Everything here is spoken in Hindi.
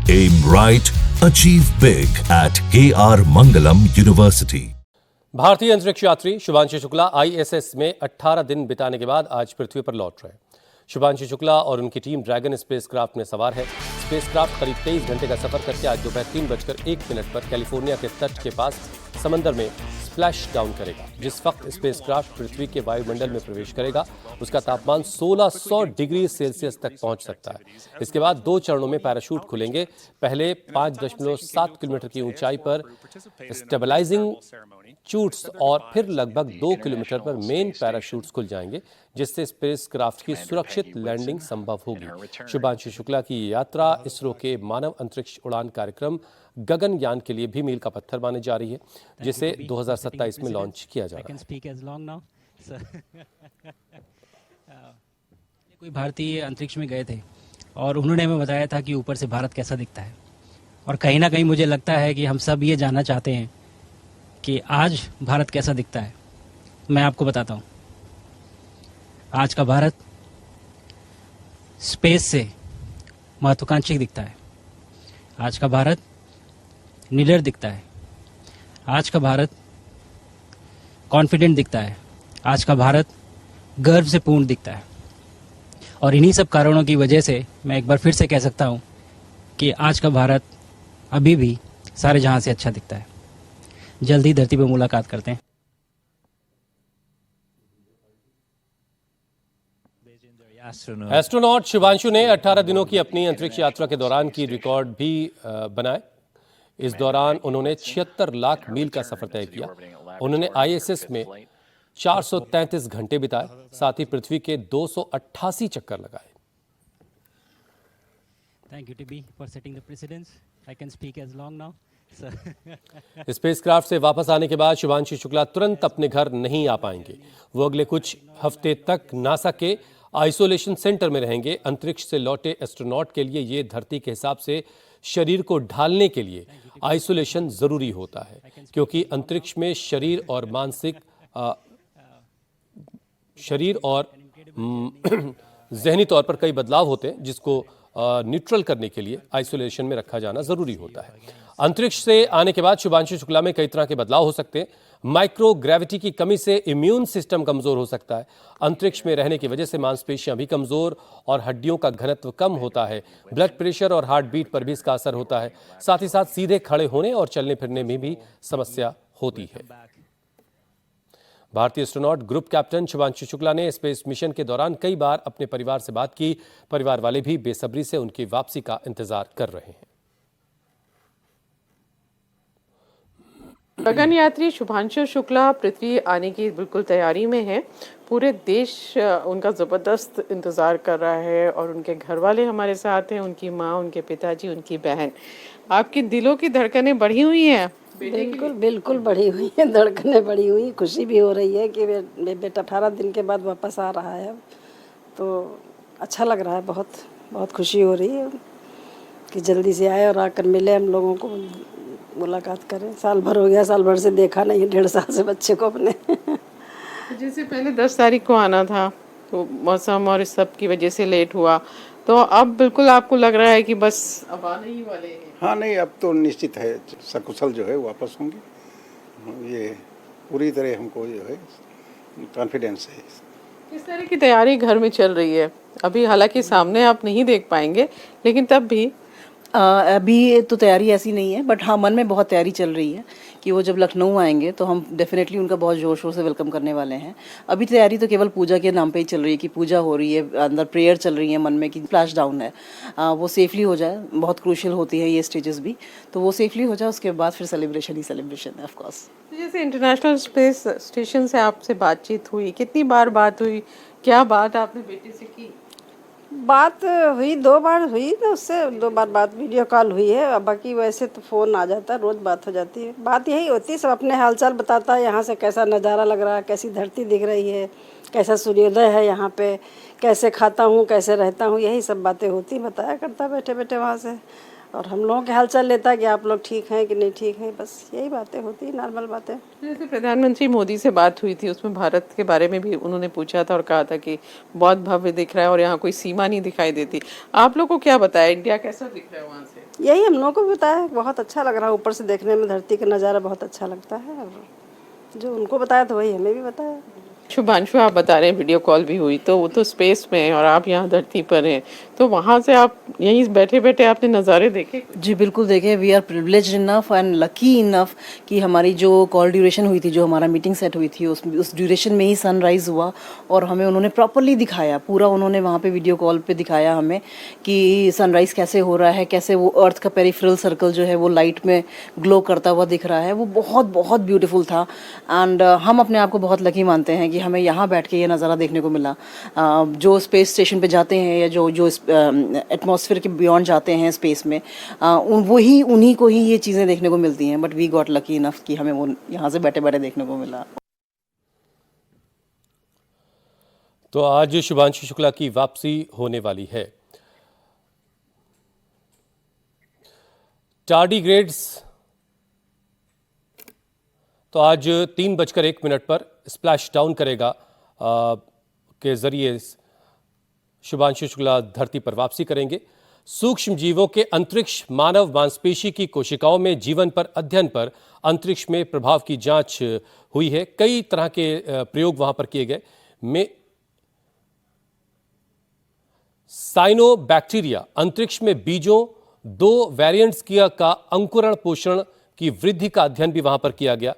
Aim right, achieve big at KR Mangalam University. भारतीय अंतरिक्ष यात्री शुभांशु शुक्ला आईएसएस में 18 दिन बिताने के बाद आज पृथ्वी पर लौट रहे हैं। शुभांशु शुक्ला और उनकी टीम ड्रैगन स्पेसक्राफ्ट में सवार है। स्पेसक्राफ्ट करीब 23 घंटे का सफर करके आज दोपहर 3:01 पर कैलिफोर्निया के तट के पास समंदर में स्प्लैश डाउन करेगा। जिस वक्त स्पेसक्राफ्ट पृथ्वी के वायुमंडल में प्रवेश करेगा उसका तापमान 1600 डिग्री सेल्सियस तक पहुंच सकता है। इसके बाद 2 चरणों में पैराशूट खुलेंगे। पहले 5.7 किलोमीटर की ऊंचाई पर स्टेबलाइजिंग चूट्स और फिर लगभग 2 किलोमीटर पर मेन पैराशूट्स खुल जाएंगे, जिससे स्पेसक्राफ्ट की सुरक्षित लैंडिंग संभव होगी। शुभांशु शुक्ला की ये यात्रा इसरो के मानव अंतरिक्ष उड़ान कार्यक्रम गगनयान के लिए भी मील का पत्थर मानी जा रही है, जिसे 2027 में लॉन्च किया जा रहा है। कोई भारतीय अंतरिक्ष में गए थे और उन्होंने हमें बताया था कि ऊपर से भारत कैसा दिखता है, और कहीं ना कहीं मुझे लगता है कि हम सब ये जानना चाहते हैं कि आज भारत कैसा दिखता है। मैं आपको बताता हूँ, आज का भारत स्पेस से महत्वाकांक्षी दिखता है। आज का भारत निडर दिखता है। आज का भारत कॉन्फिडेंट दिखता है। आज का भारत गर्व से पूर्ण दिखता है। और इन्हीं सब कारणों की वजह से मैं एक बार फिर से कह सकता हूँ कि आज का भारत अभी भी सारे जहां से अच्छा दिखता है। जल्दी धरती पर मुलाकात करते हैं। एस्ट्रोनॉट शुभांशु ने 18 दिनों की अपनी अंतरिक्ष यात्रा के दौरान की रिकॉर्ड भी बनाए। इस दौरान उन्होंने 76 लाख मील का सफर तय किया। उन्होंने आईएसएस में 433 घंटे बिताए, साथ ही पृथ्वी के 288 चक्कर लगाए। Thank you TB for setting the precedence. I can speak as long now. Spacecraft से वापस आने के बाद शुभांशु शुक्ला तुरंत अपने घर नहीं आ पाएंगे। वो अगले कुछ हफ्ते तक नासा के आइसोलेशन सेंटर में रहेंगे। अंतरिक्ष से लौटे एस्ट्रोनॉट के लिए ये धरती के हिसाब से शरीर को ढालने के लिए आइसोलेशन जरूरी होता है, क्योंकि अंतरिक्ष में शरीर और जहनी तौर पर कई बदलाव होते हैं, जिसको न्यूट्रल करने के लिए आइसोलेशन में रखा जाना जरूरी होता है। अंतरिक्ष से आने के बाद शुभांशु शुक्ला में कई तरह के बदलाव हो सकते हैं। माइक्रो ग्रेविटी की कमी से इम्यून सिस्टम कमजोर हो सकता है। अंतरिक्ष में रहने की वजह से मांसपेशियां भी कमजोर और हड्डियों का घनत्व कम होता है। ब्लड प्रेशर और हार्ट बीट पर भी इसका असर होता है। साथ ही साथ सीधे खड़े होने और चलने फिरने में भी समस्या होती है। भारतीय astronaut group captain Shubhanshu Shukla ने स्पेस मिशन के दौरान कई बार अपने परिवार से बात की। परिवार वाले भी बेसब्री से उनकी वापसी का इंतजार कर रहे हैं। गगन यात्री शुभांशु शुक्ला पृथ्वी आने की बिल्कुल तैयारी में है। पूरे देश उनका ज़बरदस्त इंतज़ार कर रहा है और उनके घर वाले हमारे साथ हैं, उनकी माँ, उनके पिताजी, उनकी बहन। आपकी दिलों की धड़कनें बढ़ी हुई हैं? बिल्कुल बिल्कुल बढ़ी हुई है, धड़कनें बढ़ी हुई। खुशी भी हो रही है कि बेटा 18 दिन के बाद वापस आ रहा है। तो अच्छा लग रहा है, बहुत बहुत खुशी हो रही है कि जल्दी से आए और आकर मिले, हम लोगों को मुलाकात करें। साल भर हो गया, साल भर से देखा नहीं, 1.5 साल से बच्चे को अपने। जैसे पहले 10 तारीख को आना था तो मौसम और इस सब की वजह से लेट हुआ, तो अब बिल्कुल आपको लग रहा है कि बस अब आने ही वाले हैं? हाँ, नहीं, अब तो निश्चित है सकुशल जो है वापस होंगे। ये पूरी तरह हमको जो है कॉन्फिडेंस है। किस तरह की तैयारी घर में चल रही है अभी? हालांकि सामने आप नहीं देख पाएंगे, लेकिन तब भी अभी तो तैयारी ऐसी नहीं है, बट हाँ मन में बहुत तैयारी चल रही है कि वो जब लखनऊ आएंगे तो हम डेफिनेटली उनका बहुत जोर शोर से वेलकम करने वाले हैं। अभी तैयारी तो केवल पूजा के नाम पे ही चल रही है कि पूजा हो रही है, अंदर प्रेयर चल रही है मन में कि फ्लैश डाउन है, वो सेफली हो जाए। बहुत क्रूशियल होती है ये स्टेजेस भी, तो वो सेफली हो जाए, उसके बाद फिर सेलिब्रेशन ही सेलिब्रेशन है ऑफ कोर्स। जैसे इंटरनेशनल स्पेस स्टेशन से आपसे बातचीत हुई, कितनी बार बात हुई? क्या बात आपने बेटे से की? बात हुई 2 बार हुई, तो उससे 2 बार बात वीडियो कॉल हुई है। बाकी वैसे तो फ़ोन आ जाता है, रोज़ बात हो जाती है। बात यही होती है, सब अपने हालचाल बताता है, यहाँ से कैसा नज़ारा लग रहा है, कैसी धरती दिख रही है, कैसा सूर्योदय है यहाँ पे, कैसे खाता हूँ, कैसे रहता हूँ, यही सब बातें होती, बताया करता बैठे बैठे वहाँ से। और हम लोगों के हालचाल लेता है कि आप लोग ठीक हैं कि नहीं ठीक हैं, बस यही बातें होती हैं, नॉर्मल बातें। जैसे प्रधानमंत्री मोदी से बात हुई थी, उसमें भारत के बारे में भी उन्होंने पूछा था और कहा था कि बहुत भव्य दिख रहा है और यहाँ कोई सीमा नहीं दिखाई देती। आप लोग को क्या बताया, इंडिया कैसा दिख रहा है वहाँ से? यही हम लोगों को भी बताया, बहुत अच्छा लग रहा है, ऊपर से देखने में धरती का नज़ारा बहुत अच्छा लगता है, और जो उनको बताया तो वही हमें भी बताया। शुभांशु, आप बता रहे हैं वीडियो कॉल भी हुई, तो वो तो स्पेस में है और आप यहाँ धरती पर हैं, तो वहाँ से आप यहीं बैठे बैठे आपने नज़ारे देखे? जी बिल्कुल देखे। We are privileged enough and lucky enough कि हमारी जो कॉल ड्यूरेशन हुई थी, जो हमारा मीटिंग सेट हुई थी, उस ड्यूरेशन में ही सनराइज़ हुआ और हमें उन्होंने प्रॉपरली दिखाया, पूरा उन्होंने वहाँ पे वीडियो कॉल पे दिखाया हमें कि सनराइज़ कैसे हो रहा है, कैसे वो अर्थ का पेरिफेरल सर्कल जो है वो लाइट में ग्लो करता हुआ दिख रहा है। वो बहुत बहुत ब्यूटीफुल था एंड हम अपने आप को बहुत लकी मानते हैं कि हमें यहाँ बैठ के ये नज़ारा देखने को मिला। जो स्पेस स्टेशन पे जाते हैं या जो जो एटमॉस्फेयर के बियॉन्ड जाते हैं स्पेस में, उन्हीं को ही ये चीज़ें देखने को मिलती हैं, but we got lucky enough कि हमें वो यहाँ से बैठे बैठे देखने को मिला। तो आज शुभांशु शुक्ला की वापसी होने वाली है। टार्डीग्रेड्स तो आज 3:01 पर स्प्लैश डाउन करेगा के जरिए शुभांशु शुक्ला धरती पर वापसी करेंगे। सूक्ष्म जीवों के अंतरिक्ष मानव मांसपेशी की कोशिकाओं में जीवन पर अध्ययन पर अंतरिक्ष में प्रभाव की जांच हुई है। कई तरह के प्रयोग वहां पर किए गए। साइनोबैक्टीरिया अंतरिक्ष में बीजों 2 वेरिएंट्स का अंकुरण पोषण की वृद्धि का अध्ययन भी वहां पर किया गया।